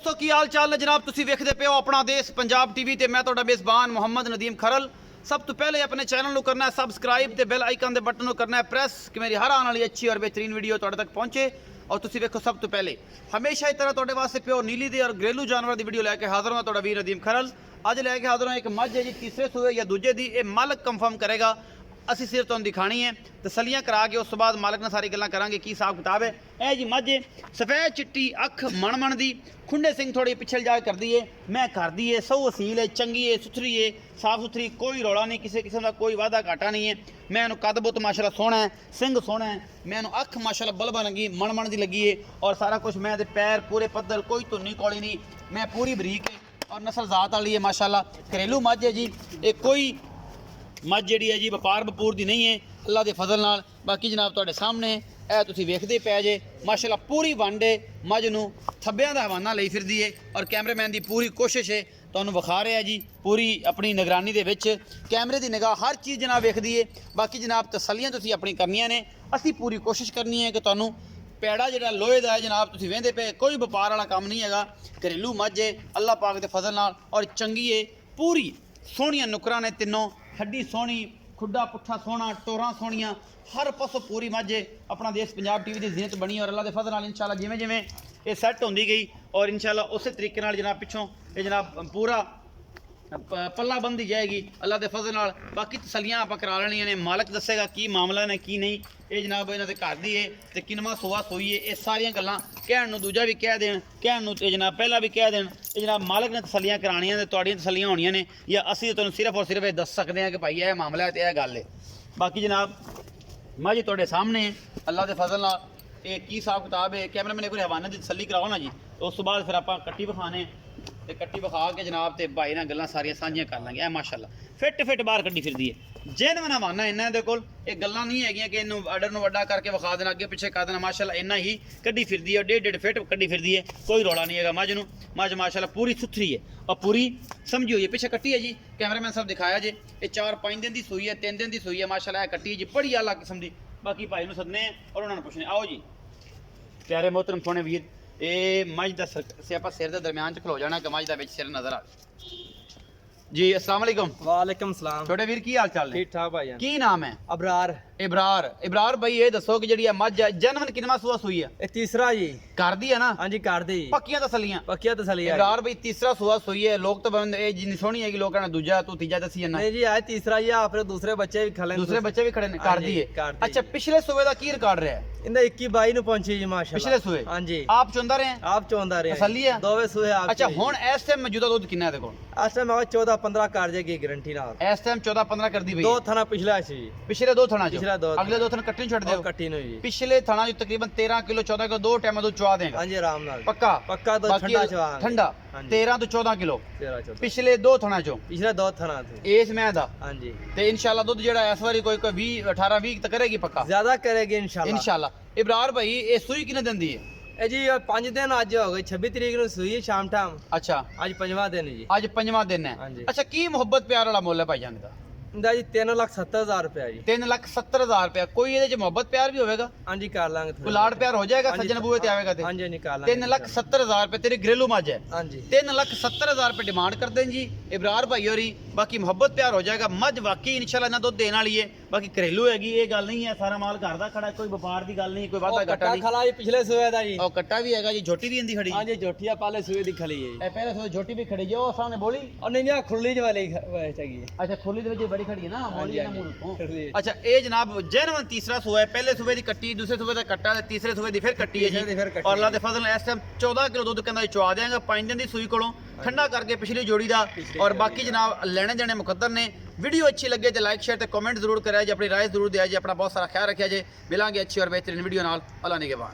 दोस्तों की हाल चाल है जनाब, तुसी वेखदे पे हो अपना देश पंजाब टीवी ते मैं तुहाडा मेज़बान मोहम्मद नदीम खरल। सब तो पहले अपने चैनल को करना है सबसक्राइब ते बेल आइकन के बटन को करना है प्रेस कि मेरी हर आने वाली अच्छी और बेहतरीन वीडियो तुहाडे तक पहुंचे। और तुसी वेखो सब तो पहले हमेशा इस तरह तुहाडे वास्ते प्योर नीली दे और घरेलू जानवर की वीडियो लैके हाजिर हुआ तुहाडा वीर नदीम खरल। अज लैके हाजिर हुआ एक मझ है जी, तीसरे सूए या दूजे दी, ये मालक कंफर्म करेगा। असी सिर्फ तुहानू दिखानी है, तसलियां करा के उस तो बाद मालक ने सारी गल्लां करांगे की हिसाब किताब है। ए जी मझ सफेद चिट्टी अख मण दी, खुंडे सिंह थोड़ी पिछल जा करती है, मैं करदी है, सौ असील है, चंगी है, सुथरी है, साफ सुथरी, कोई रौला नहीं, किसी किस्म का कोई वादा घाटा नहीं है। मैं कद बुत माशाल्लाह सोहना है, सिंह सोहना है, मैं अख माशाल्लाह बल्बा लगी मण दी लगी है और सारा कुछ। मैं पैर पूरे पद्धर, कोई धुन्नी कौली नहीं, मैं पूरी बरीक है और नस्ल जात वाली है माशाल्लाह। घरेलू मझ है जी, एक कोई मझ जी है जी व्यापार वपूर की नहीं है, अल्लाह के फजल नाल। बाकी जनाब तुहाडे सामने है, तुसीं वेखदे पै जे माशाल्लाह पूरी वंड है। मझ नूं थब्बियां दा हवाना लई फिरदी है और कैमरेमैन की पूरी कोशिश है तुहानूं विखा रहा है जी, पूरी अपनी निगरानी दे विच कैमरे की निगाह हर चीज़ जनाब वेखदी है। बाकी जनाब तसलियां तुसीं अपनी करनियां ने, असीं पूरी कोशिश करनी है कि तुहानूं पैड़ा जिहड़ा लोहे दा है जनाब तुसीं वेंदे पे, कोई व्यापार वाला काम नहीं हैगा। घरेलू मझ है अल्लाह पाक के फजल नाल और चंगी है, पूरी सोहणियां नुकरां ने तिन्नों, हड्डी सोहनी, खुड्डा पुट्ठा सोहना, टोरां सोहणियां, हर पासों पूरी मझ अपना देश पंजाब टीवी की जीनत बनी और अल्लाह के फजल नाल इंशाल्लाह जिवें जिवें ये सैट होंदी गई और इंशाल्लाह उस तरीके नाल जनाब पिछों ये जनाब पूरा पल्ला बंदी जाएगी अल्लाह के फजल नाल। बाकी तसलियां आप करा लेनियां ने, मालक दसेगा की मामला ने की नहीं। ये जनाब इन्हां दे घर दी है ते किनवा सोआ सोई है, ये सारियां गल्लां कहण नूं दूजा भी कह देण, कहण नूं ते जनाब पहला भी कह देण। ये जनाब मालक ने तसलियां करानियां ते तुहाड़ियां तसलियां होणियां ने, या असीं तुहानूं सिर्फ और सिर्फ ये दस सकते हैं कि भाई यह मामला है तो यह गल है। बाकी जनाब मझ तुहाडे सामने है अल्लाह के फजल नाल, ये की हिसाब किताब है। कैमरामैन कोई हवाने की तसली कराओ ना जी, तो उस तो बाद फिर आप कट्टी विखाने ते कट्टी विखा के जनाब ते भाई नाल गल्लां सारियां सांझियां कर लांगे। माशाल्लाह फिट फिट बाहर कड्डी फिरदी है, जेनवन हवाना इन्ना दे कोल, ये गल्लां नहीं हैगियां कि इन्नू आर्डर नूं वड्डा करके विखा देना, अगे पिछे कर देना। माशाल्लाह इन्ना ही कड्डी फिरदी है, 1.5 फिट कड्डी फिरदी है, कोई रौला नहीं हैगा। मझ नूं मझ माशाल्लाह पूरी सुथरी है और पूरी समझी हुई है। पिछे कट्टी है जी, कैमरामैन साहब दिखाया जे, ये 4-5 दिन की सूई है, 3 दिन की सूई है माशाल्लाह। कट्टी है जी बड़ी आला किस्म की। बाकी भाई नूं सदने और उन्होंने पुछने, आओ जी प्यारे मोहतरम सोहणे वीर, ये मझ का सियापा सिर के दरम्यान च खलो जाना कि मझ का सिर नजर आ जी। अस्सलाम वालेकुम। वालेकुम सलाम। छोटे वीर की हाल चाल है? ठीक ठाक भाई। की नाम है? अबरार। इबरार। इबरार भाई ये दसो कि जी मझ जन्मन किनवा सूआ सूई है? ये तीसरा जी। कर दी है ना? हाँ जी कर दी। पक्कियां तसलियां? पक्कियां तसलियां। इबरार भाई तीसरा सूआ सूई है, लोग तो ये जिन्नी सोहनी है कि लोग कहना दूजा, तू तीजा दसी है ना? नहीं जी आज तीसरा ही आ, फिर दूसरे बच्चे भी खले, दूसरे बच्चे भी खड़े ने। कर दी है। अच्छा पिछले सूबे का की रिकॉर्ड रहा है? इंदा 21-22 ਨੂੰ पहुंची जी माशाल्लाह। पिछले सूए? हाँ जी। आप चुंदा रहे हैं? आप चौंदा रहे तसल्ली है? दोवे सूए आप। अच्छा हुन इस टाइम मौजूदा दुध कितना है देखो? इस टाइम 14-15 कर जाएगी गारंटी नाल। इस टाइम 14-15 कर दी भाई। दो थना पिछला सी। पिछले दो थना जो? पिछला दो। अगले दो थना कट्टी छड़ दे। कट्टी नु जी। पिछले थना जो तकरीबन 13 किलो 14 किलो 2 टाइम दूध चुवा देगा? हाँ जी आराम नाल। पक्का? पक्का तो ठंडा चवा। ठंडा 13 तो 14 किलो। 13-14 पिछले दो थना जो? पिछले दो थना थे इस मैं दा। हाँ जी। ते इंशाल्लाह दूध जेड़ा इस बारी कोई 20-18-20 तक करेगी पक्का? ज्यादा करेगी इंशाल्लाह। इंशाल्लाह। इबरार भाई ये सूई किने दिंदी है? ए जी 5 दिन आज हो गए, 26 तरीक ਨੂੰ ਸੂਈ ਸ਼ਾਮ ਟਾਈਮ। अच्छा ਅੱਜ ਪੰਜਵਾਂ ਦਿਨ ਜੀ। आज 5वां दिन है। ਹਾਂਜੀ। अच्छा की मोहब्बत प्यार वाला मुੱਲ है भाईजान ਦਾ? ਇਹਦਾ ਜੀ 3,70,000 रुपया जी। 3,70,000 रुपया। कोई ਇਹਦੇ ਚ मोहब्बत प्यार भी होगा? हाँ जी कर लांगे कोई लाड़ प्यार हो जाएगा सज्जन बूए ते आवेगा ते? हाँ जी निकाल लांगे। 3,70,000 रुपये तेरी घरेलू मझ है। हाँ जी 3,70,000 रुपये डिमांड करते हैं जी इबरार भाई होरी। बाकी मोहब्बत प्यार हो जाएगा। मझ वाकई इंशाल्लाह ना दुध देने वाली है। बाकी घरेलू हैगी, ये गल नहीं है सारा माल घर दा खड़ा, कोई व्यापार की गल नहीं, कोई वादा घाटा नहीं। खला जी पिछले सूए दा जी। और कट्टा भी हैगा जी, झोटी भी इंदी खड़ी। हाँ जी जोटिया पाले सूए दी खली है। ए पहले सो झोटी भी खड़ी जो सामने बोली और नहीं ना खुरली ज वाली चाहिए। अच्छा खुली दे विच बड़ी खड़ी है ना, बोली ना मुंह तो। खुरली। अच्छा ये जनाब जैनवन तीसरा सूआ है, पहले सूबे दी कट्टी, दूसरे सूबे दा कट्टा ते तीसरे सूबे दी फिर कट्टी है तीसरे दी फिर जी। कट्टी और अल्लाह दे फजल नाल इस टाइम 14 किलो दूध कहंदा चुवा देंगे 5 दिन दी सूई कोलों ठंडा करके पिछली जोड़ी दा। और बाकी जनाब लेने देने मुकद्दर ने। वीडियो अच्छी लगे तो लाइक शेयर ते कमेंट जरूर कराया जी, अपनी राय जरूर दिया जी, अपना बहुत सारा ख्याल रखिया जी। मिलांगे अच्छी और बेहतरीन वीडियो नाल। अल्लाह निगहबान।